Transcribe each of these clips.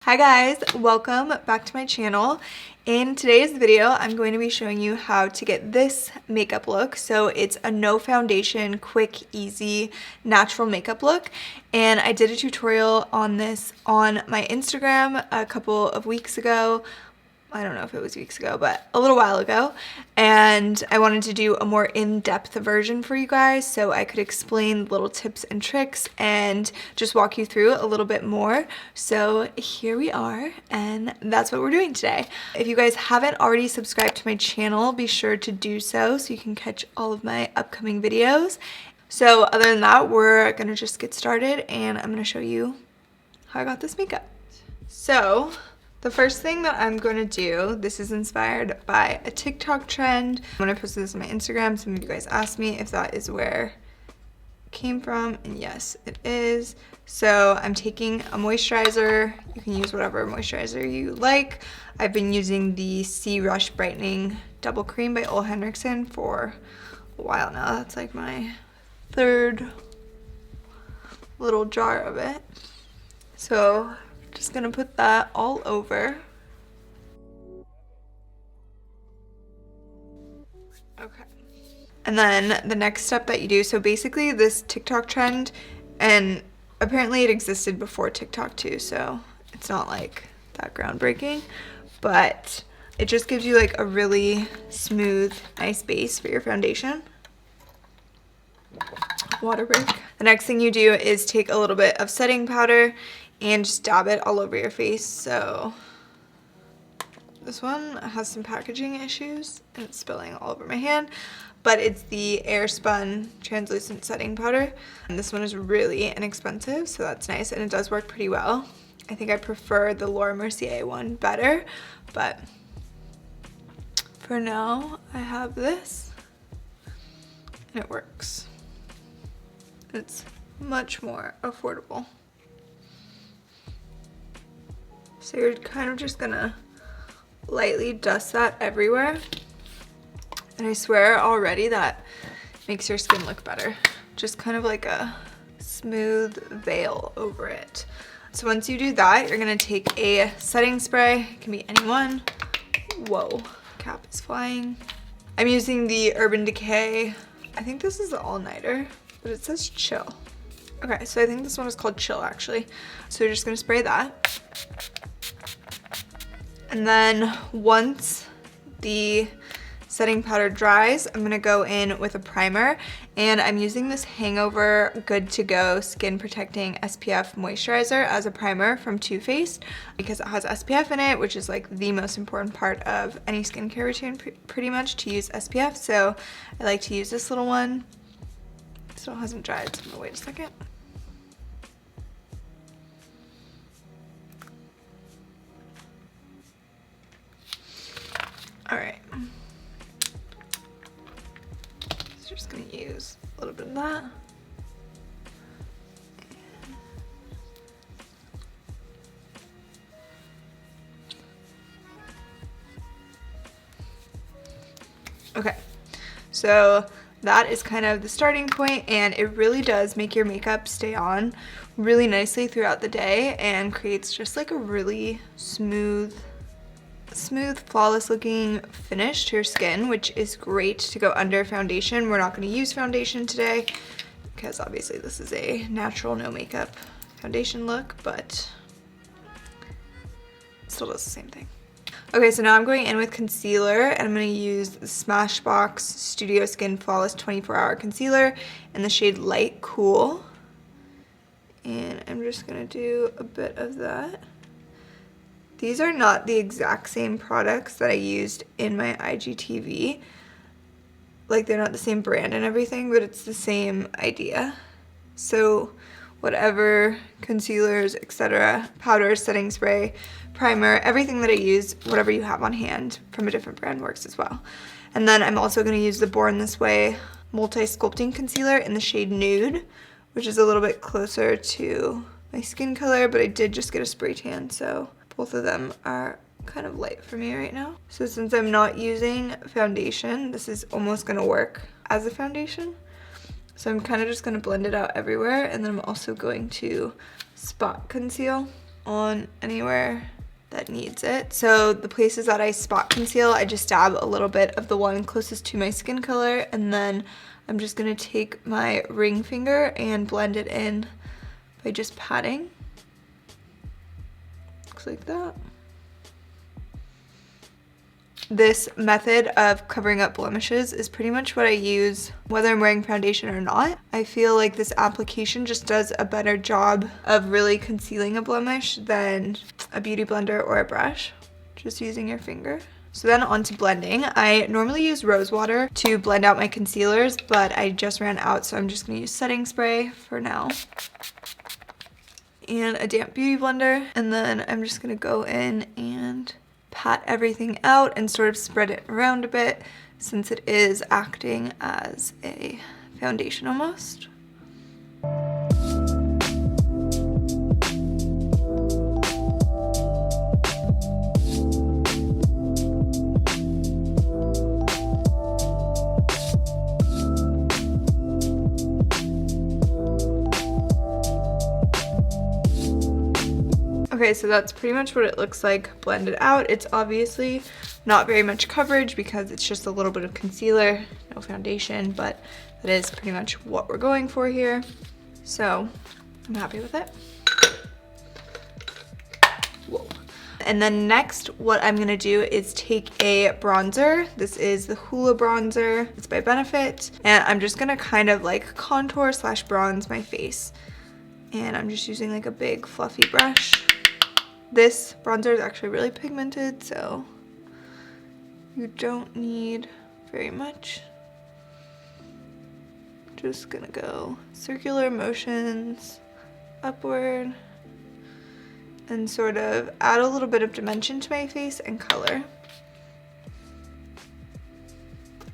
Hi guys, welcome back to my channel. In today's video, I'm going to be showing you how to get this makeup look. So it's a no foundation, quick, easy, natural makeup look. And I did a tutorial on this on my Instagram a couple of weeks ago. I don't know if it was weeks ago, but a little while ago. And I wanted to do a more in-depth version for you guys so I could explain little tips and tricks and just walk you through a little bit more. So here we are, and that's what we're doing today. If you guys haven't already subscribed to my channel, be sure to do so you can catch all of my upcoming videos. So other than that, we're gonna just get started and I'm gonna show you how I got this makeup. So the first thing that I'm going to do, this is inspired by a TikTok trend. When I posted this on my Instagram, some of you guys asked me if that is where it came from, and yes, it is. So I'm taking a moisturizer. You can use whatever moisturizer you like. I've been using the C Rush Brightening Double Cream by Ole Henriksen for a while now. That's like my third little jar of it. So just gonna put that all over. Okay. And then the next step that you do, so basically this TikTok trend, and apparently it existed before TikTok too, so it's not like that groundbreaking, but it just gives you like a really smooth, nice base for your foundation. Water break. The next thing you do is take a little bit of setting powder and just dab it all over your face. So this one has some packaging issues and it's spilling all over my hand, but it's the Airspun translucent setting powder, and this one is really inexpensive, so that's nice, and it does work pretty well. I think I prefer the Laura Mercier one better, but for now I have this and it works. It's much more affordable. So you're kind of just gonna lightly dust that everywhere. And I swear already that makes your skin look better. Just kind of like a smooth veil over it. So once you do that, you're gonna take a setting spray. It can be any one. Whoa, cap is flying. I'm using the Urban Decay. I think this is the all-nighter, but it says chill. Okay, so I think this one is called Chill actually. So you're just gonna spray that. And then once the setting powder dries, I'm gonna go in with a primer, and I'm using this Hangover Good To Go Skin Protecting SPF Moisturizer as a primer from Too Faced because it has SPF in it, which is like the most important part of any skincare routine pretty much, to use SPF. So I like to use this little one. It still hasn't dried, so I'm gonna wait a second. All right, so just gonna use a little bit of that. Okay, so that is kind of the starting point, and it really does make your makeup stay on really nicely throughout the day and creates just like a really smooth, flawless looking finish to your skin, which is great to go under foundation. We're not going to use foundation today because obviously this is a natural no makeup foundation look, but it still does the same thing. Okay, so now I'm going in with concealer, and I'm going to use the Smashbox Studio Skin Flawless 24-Hour Concealer in the shade Light Cool, and I'm just going to do a bit of that. These are not the exact same products that I used in my IGTV. Like, they're not the same brand and everything, but it's the same idea. So whatever concealers, etc., powder, setting spray, primer, everything that I use, whatever you have on hand from a different brand works as well. And then I'm also going to use the Born This Way Multi-Sculpting Concealer in the shade Nude, which is a little bit closer to my skin color, but I did just get a spray tan, so both of them are kind of light for me right now. So since I'm not using foundation, this is almost gonna work as a foundation. So I'm kind of just gonna blend it out everywhere, and then I'm also going to spot conceal on anywhere that needs it. So the places that I spot conceal, I just dab a little bit of the one closest to my skin color, and then I'm just gonna take my ring finger and blend it in by just patting. Looks like that. This method of covering up blemishes is pretty much what I use whether I'm wearing foundation or not. I feel like this application just does a better job of really concealing a blemish than a beauty blender or a brush, just using your finger. So then on to blending. I normally use rose water to blend out my concealers, but I just ran out, so I'm just gonna use setting spray for now. And a damp beauty blender, and then I'm just gonna go in and pat everything out and sort of spread it around a bit since it is acting as a foundation almost. Okay, so that's pretty much what it looks like blended out. It's obviously not very much coverage because it's just a little bit of concealer, no foundation, but that is pretty much what we're going for here. So I'm happy with it. Whoa. And then next, what I'm gonna do is take a bronzer. This is the Hoola bronzer. It's by Benefit. And I'm just gonna kind of like contour slash bronze my face. And I'm just using like a big fluffy brush. This bronzer is actually really pigmented, so you don't need very much. Just gonna go circular motions upward and sort of add a little bit of dimension to my face and color.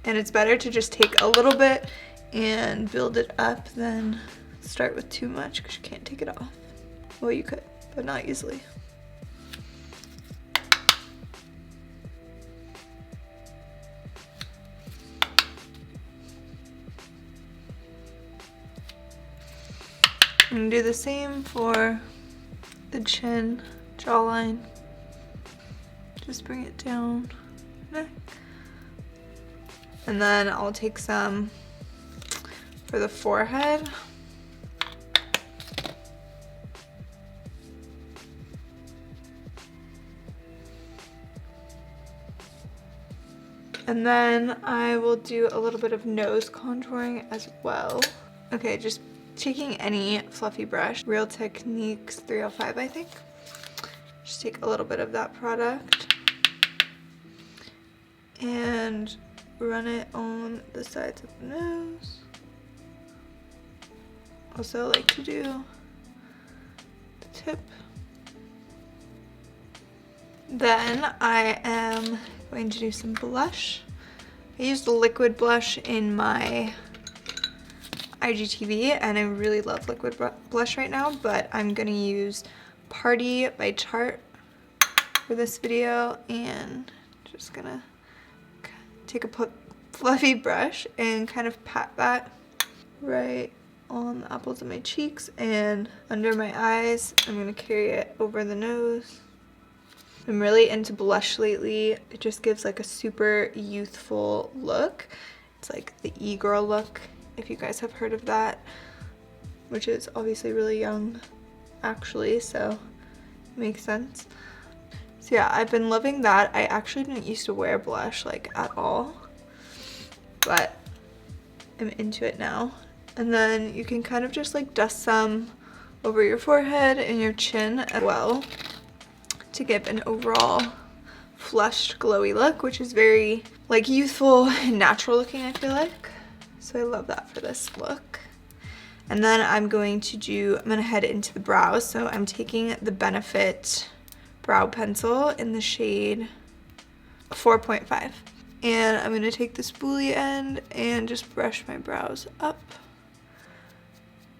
And it's better to just take a little bit and build it up than start with too much because you can't take it off. Well, you could, but not easily. I'm gonna do the same for the chin, jawline. Just bring it down, neck. And then I'll take some for the forehead. And then I will do a little bit of nose contouring as well. Okay, just taking any fluffy brush, Real Techniques 305, I think. Just take a little bit of that product and run it on the sides of the nose. Also like to do the tip. Then I am going to do some blush. I used a liquid blush in my IGTV and I really love liquid blush right now, but I'm gonna use Party by Tarte for this video, and just gonna take a fluffy brush and kind of pat that right on the apples of my cheeks and under my eyes. I'm gonna carry it over the nose. I'm really into blush lately. It just gives like a super youthful look. It's like the e-girl look, if you guys have heard of that, which is obviously really young actually, so it makes sense. So yeah, I've been loving that. I actually didn't used to wear blush like at all, but I'm into it now. And then you can kind of just like dust some over your forehead and your chin as well to give an overall flushed, glowy look, which is very like youthful and natural looking, I feel like. So I love that for this look. And then I'm gonna head into the brows. So I'm taking the Benefit brow pencil in the shade 4.5. And I'm gonna take the spoolie end and just brush my brows up.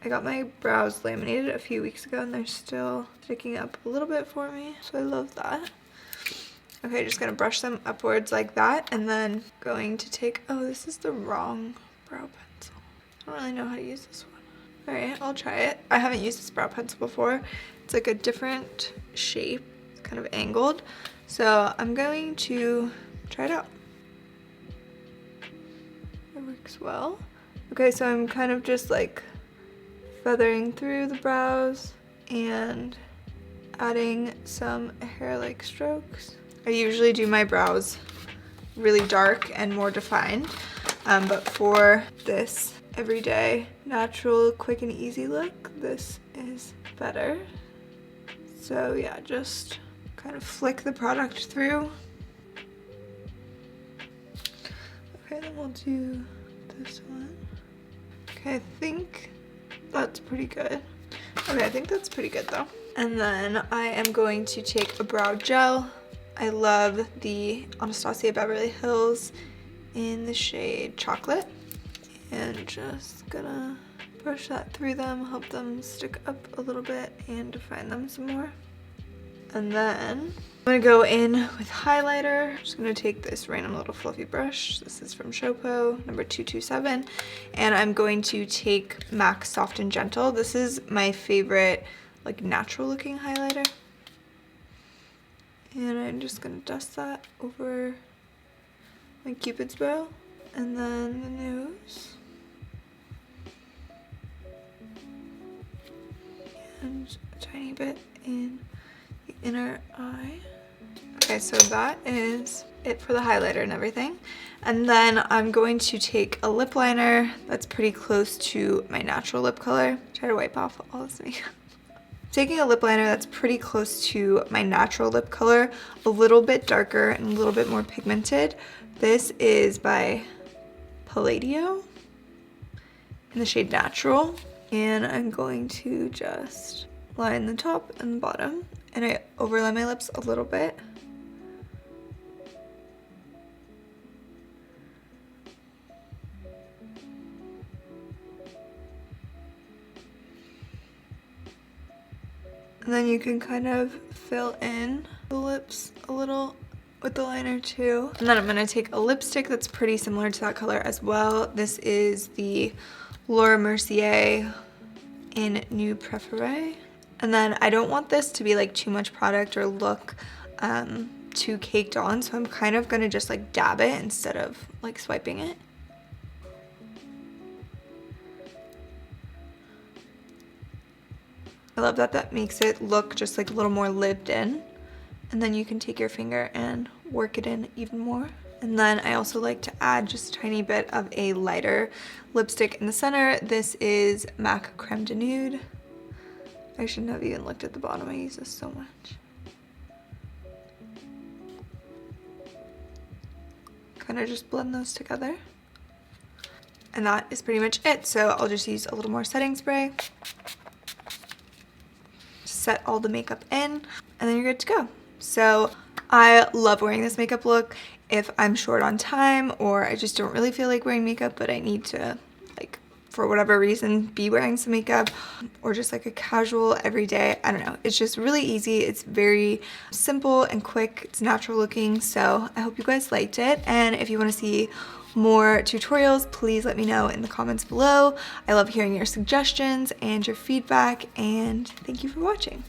I got my brows laminated a few weeks ago and they're still sticking up a little bit for me, so I love that. Okay, just gonna brush them upwards like that, and then going to take, oh, this is the wrong brow pencil. I don't really know how to use this one. All right, I'll try it. I haven't used this brow pencil before. It's like a different shape. It's kind of angled. So I'm going to try it out. It works well. Okay, so I'm kind of just like feathering through the brows and adding some hair-like strokes. I usually do my brows really dark and more defined, but for this everyday, natural, quick and easy look, this is better. So yeah, just kind of flick the product through. Okay, then we'll do this one. Okay, I think that's pretty good. Okay, I think that's pretty good though. And then I am going to take a brow gel. I love the Anastasia Beverly Hills in the shade Chocolate. And just gonna brush that through them, help them stick up a little bit and define them some more. And then I'm gonna go in with highlighter. I'm just gonna take this random little fluffy brush. This is from Shopo, number 227. And I'm going to take MAC Soft and Gentle. This is my favorite, like, natural looking highlighter. And I'm just gonna dust that over my Cupid's bow. And then the nose. And a tiny bit in the inner eye. Okay, so that is it for the highlighter and everything. And then I'm going to take a lip liner that's pretty close to my natural lip color. Try to wipe off all this makeup. Taking a lip liner that's pretty close to my natural lip color, a little bit darker and a little bit more pigmented. This is by Palladio in the shade Natural. And I'm going to just line the top and bottom, and I overlay my lips a little bit. And then you can kind of fill in the lips a little with the liner too. And then I'm gonna take a lipstick that's pretty similar to that color as well. This is the Laura Mercier in New Préféré. And then I don't want this to be like too much product or look too caked on, so I'm kind of gonna just like dab it instead of like swiping it. I love that that makes it look just like a little more lived in. And then you can take your finger and work it in even more. And then I also like to add just a tiny bit of a lighter lipstick in the center. This is MAC Creme de Nude. I shouldn't have even looked at the bottom. I use this so much. Kind of just blend those together. And that is pretty much it. So I'll just use a little more setting spray. Set all the makeup in, and then you're good to go. So I love wearing this makeup look if I'm short on time or I just don't really feel like wearing makeup, but I need to, like, for whatever reason, be wearing some makeup, or just like a casual everyday. I don't know. It's just really easy. It's very simple and quick. It's natural looking. So I hope you guys liked it. And if you want to see more tutorials, please let me know in the comments below. I love hearing your suggestions and your feedback, and thank you for watching.